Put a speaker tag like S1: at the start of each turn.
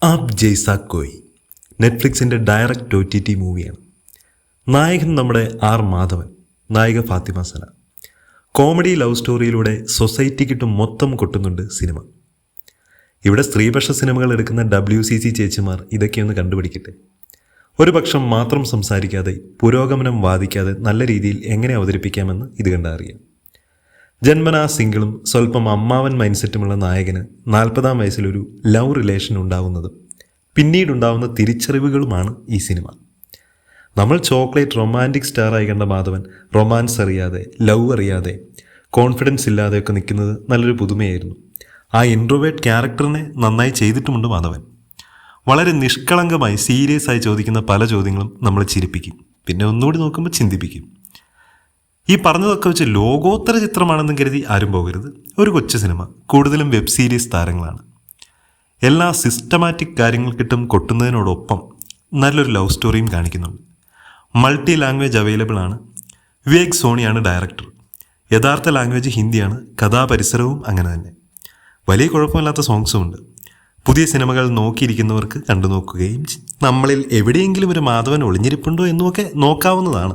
S1: App ജയ്സാ കോയ് നെറ്റ്ഫ്ലിക്സിൻ്റെ direct OTT മൂവിയാണ്. നായകൻ നമ്മുടെ ആർ മാധവൻ, നായിക ഫാത്തിമ സന. കോമഡി ലവ് സ്റ്റോറിയിലൂടെ സൊസൈറ്റിക്കിട്ട് മൊത്തം കൊട്ടുന്നുണ്ട് സിനിമ. ഇവിടെ സ്ത്രീപക്ഷ സിനിമകൾ എടുക്കുന്ന WCC ചേച്ചിമാർ ഇതൊക്കെയൊന്ന് കണ്ടുപിടിക്കട്ടെ. ഒരു പക്ഷം മാത്രം സംസാരിക്കാതെ പുരോഗമനം വാദിക്കാതെ നല്ല രീതിയിൽ എങ്ങനെ അവതരിപ്പിക്കാമെന്ന് ഇത് കണ്ടറിയാം. ജന്മനാ സിംഗിളും സ്വല്പം അമ്മാവൻ മൈൻഡ് സെറ്റുമുള്ള നായകന് 40-ാം വയസ്സിലൊരു ലവ് റിലേഷൻ ഉണ്ടാവുന്നതും പിന്നീടുണ്ടാവുന്ന തിരിച്ചറിവുകളുമാണ് ഈ സിനിമ. നമ്മൾ ചോക്ലേറ്റ് റൊമാൻറ്റിക് സ്റ്റാറായി കണ്ട മാധവൻ റൊമാൻസ് അറിയാതെ, ലവ് അറിയാതെ, കോൺഫിഡൻസ് ഇല്ലാതെയൊക്കെ നിൽക്കുന്നത് നല്ലൊരു പുതുമയായിരുന്നു. ആ ഇൻട്രോവേർട്ട് ക്യാരക്ടറിനെ നന്നായി ചെയ്തിട്ടുമുണ്ട് മാധവൻ. വളരെ നിഷ്കളങ്കമായി സീരിയസ് ആയി ചോദിക്കുന്ന പല ചോദ്യങ്ങളും നമ്മളെ ചിരിപ്പിക്കും, പിന്നെ ഒന്നുകൂടി നോക്കുമ്പോൾ ചിന്തിപ്പിക്കും. ഈ പറഞ്ഞതൊക്കെ വെച്ച് ലോകോത്തര ചിത്രമാണെന്ന് കരുതി ആരും പോകരുത്. ഒരു കൊച്ചു സിനിമ, കൂടുതലും വെബ് സീരീസ് താരങ്ങളാണ്. എല്ലാ സിസ്റ്റമാറ്റിക് കാര്യങ്ങൾക്കിട്ടും കൊട്ടുന്നതിനോടൊപ്പം നല്ലൊരു ലവ് സ്റ്റോറിയും കാണിക്കുന്നുണ്ട്. മൾട്ടി ലാംഗ്വേജ് അവൈലബിൾ ആണ്. വിവേക് സോണിയാണ് ഡയറക്ടർ. യഥാർത്ഥ ലാംഗ്വേജ് ഹിന്ദിയാണ്. കഥാപരിസരവും അങ്ങനെ തന്നെ. വലിയ കുഴപ്പമില്ലാത്ത സോങ്സും ഉണ്ട്. പുതിയ സിനിമകൾ നോക്കിയിരിക്കുന്നവർക്ക് കണ്ടു നോക്കുകയും നമ്മളിൽ എവിടെയെങ്കിലും ഒരു മാധവൻ ഒളിഞ്ഞിരിപ്പുണ്ടോ എന്നുമൊക്കെ നോക്കാവുന്നതാണ്.